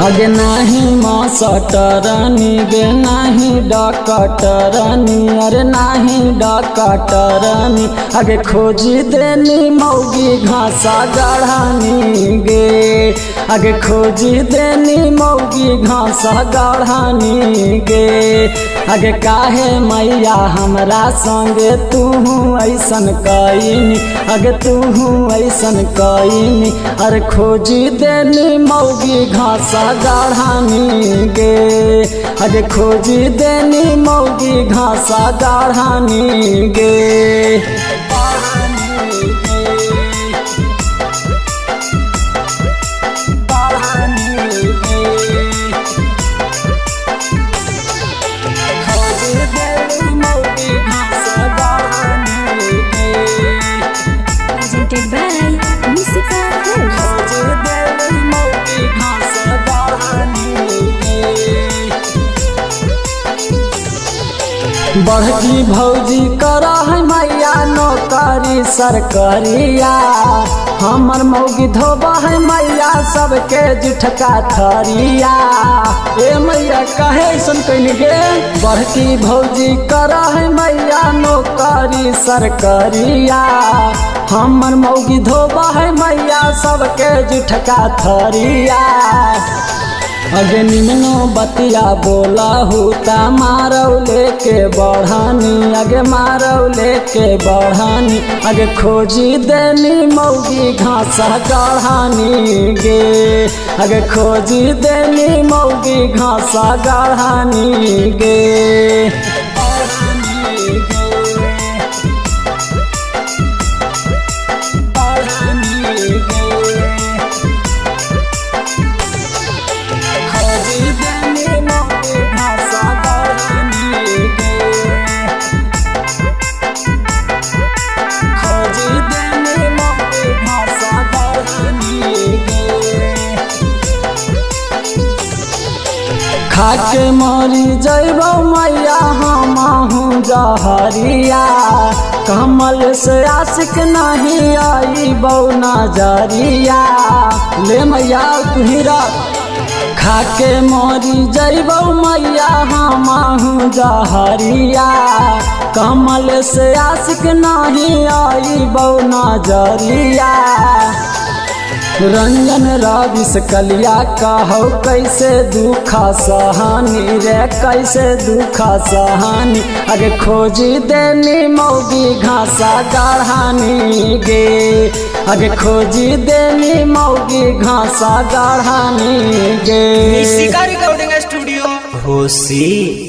अगे नाही मास्टरनी गे नाही डॉक्टरनी, अरे नाही डॉक्टरनी। अगे खोजी देनी मौगी घासा गढ़ानी गे, अगे खोजी देनी मौगी घासा गढ़ानी गे। अगे काहे मैया हमरा संगे तू ऐसन कईनी, अगे तू ऐसन कईनी। अरे खोजी देनी मौगी घासा गढ़ानी गे, अगे खोजी देनी मौगी घासा गढ़ानी गे। Presented by Musica House। बड़की भौजी करा है मैया नौकरी सरकरिया, हमर मौगी धोबा है मैया सबके जुठका थरिया। ए मैया कहे ऐसन कहीं गे, बड़की भौजी करा है मैया नौकरी सरकरिया, हमर मौगी धोबा है मैया सबके जुठका थरिया। अगे निमनो बतिया बोला हुता मारौ लेके बढ़ानी, अगे मारौ लेके बढ़ानी। अगे खोजी देनी मौगी घासा गढ़ानी गे, अगे खोजी देनी मौगी घासा गढ़ानी गे। खाके मरी जैबौ मैया हमहू जहरिया, कमल से आशिक नहीं आईबौ नजरिया। ले मैया तुहिरा खाके मरी जैबौ मैया हमहू जहरिया, कमल से आशिक नहीं आईबौ नजरिया। रंजन रविश कलिया कहो कैसे दुखा सहानी रे, कैसे दुखा सहानी। अगे खोजी देनी मौगी घासा गढ़ानी गे, अगे खोजी देनी मौगी घासा गढ़ानी गे। Recording studio होशी।